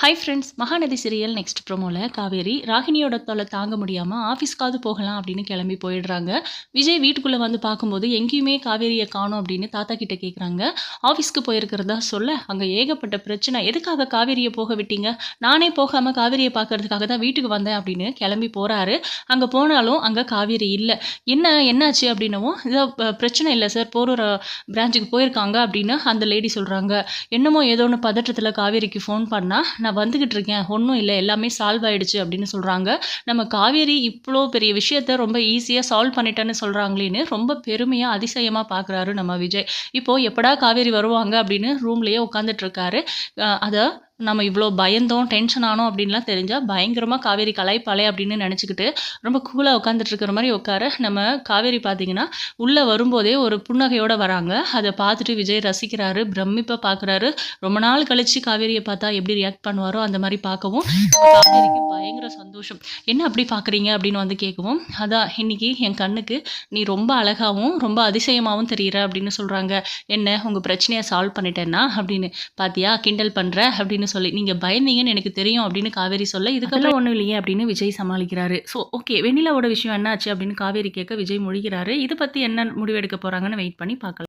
Hi friends, Mahanadhi serial next ப்ரோமோல காவேரி ராகினியோட தொல்லை தாங்க முடியாமல் ஆஃபீஸ்க்காவது போகலாம் அப்படின்னு கிளம்பி போயிடுறாங்க. விஜய் வீட்டுக்குள்ளே வந்து பார்க்கும்போது எங்கேயுமே காவேரியை காணோம் அப்படின்னு தாத்தா கிட்ட கேட்குறாங்க. ஆஃபீஸ்க்கு போயிருக்கிறதா சொல்ல அங்கே ஏகப்பட்ட பிரச்சனை. எதுக்காக காவேரியை போக விட்டீங்க? நானே போகாமல் காவேரியை பார்க்கறதுக்காக தான் வீட்டுக்கு வந்தேன் அப்படின்னு கிளம்பி போகிறாரு. அங்கே போனாலும் அங்கே காவேரி இல்லை. என்னாச்சு அப்படின்னவும் ஏதோ பிரச்சனை இல்லை சார், போகிற பிரான்ச்சுக்கு போயிருக்காங்க அப்படின்னு அந்த லேடி சொல்கிறாங்க. என்னமோ ஏதோ ஒன்று பதற்றத்தில் காவேரிக்கு ஃபோன் பண்ணால் நான் வந்துகிட்டு இருக்கேன், ஒன்றும் இல்லை, எல்லாமே சால்வ் ஆயிடுச்சு அப்படின்னு சொல்கிறாங்க. நம்ம காவேரி இவ்வளோ பெரிய விஷயத்த ரொம்ப ஈஸியாக சால்வ் பண்ணிட்டேன்னு சொல்கிறாங்களேன்னு ரொம்ப பெருமையாக அதிசயமாக பார்க்குறாரு நம்ம விஜய். இப்போது எப்படா காவேரி வருவாங்க அப்படின்னு ரூம்லேயே உட்காந்துட்டு இருக்காரு. அதை நம்ம இவ்வளோ பயந்தோம், டென்ஷன் ஆனோம் அப்படின்லாம் தெரிஞ்சால் பயங்கரமாக காவேரி கலாய்ப்பாளே அப்படின்னு நினச்சிக்கிட்டு ரொம்ப கூலாக உட்காந்துட்டு இருக்கிற மாதிரி உட்கார நம்ம காவேரி பார்த்தீங்கன்னா உள்ளே வரும்போதே ஒரு புன்னகையோடு வராங்க. அதை பார்த்துட்டு விஜய் ரசிக்கிறாரு, பிரமிப்பாக பார்க்குறாரு. ரொம்ப நாள் கழிச்சு காவேரியை பார்த்தா எப்படி ரியாக்ட் பண்ணுவாரோ அந்த மாதிரி பார்க்கவும் காவேரிக்கு பயங்கர சந்தோஷம். என்ன அப்படி பார்க்குறீங்க அப்படின்னு வந்து கேட்கவும், அதான் இன்னைக்கு என் கண்ணுக்கு நீ ரொம்ப அழகாகவும் ரொம்ப அதிசயமாகவும் தெரிகிற அப்படின்னு சொல்கிறாங்க. என்ன உங்கள் பிரச்சனையை சால்வ் பண்ணிட்டேன்னா அப்படின்னு, பார்த்தியா கிண்டல் பண்ணுற அப்படின்னு சொல்லி, நீங்கள் பயந்தீங்கன்னு எனக்கு தெரியும் அப்படின்னு காவேரி சொல்ல, இதுக்கப்புறம் ஒன்றும் இல்லையே அப்படின்னு விஜய் சமாளிக்கிறாரு. ஸோ ஓகே, வெண்ணிலாவோட விஷயம் என்னாச்சு அப்படின்னு காவேரி கேட்க விஜய் முழிக்கிறாரு. இதை பற்றி என்ன முடிவெடுக்க போகிறாங்கன்னு வெயிட் பண்ணி பார்க்கலாம்.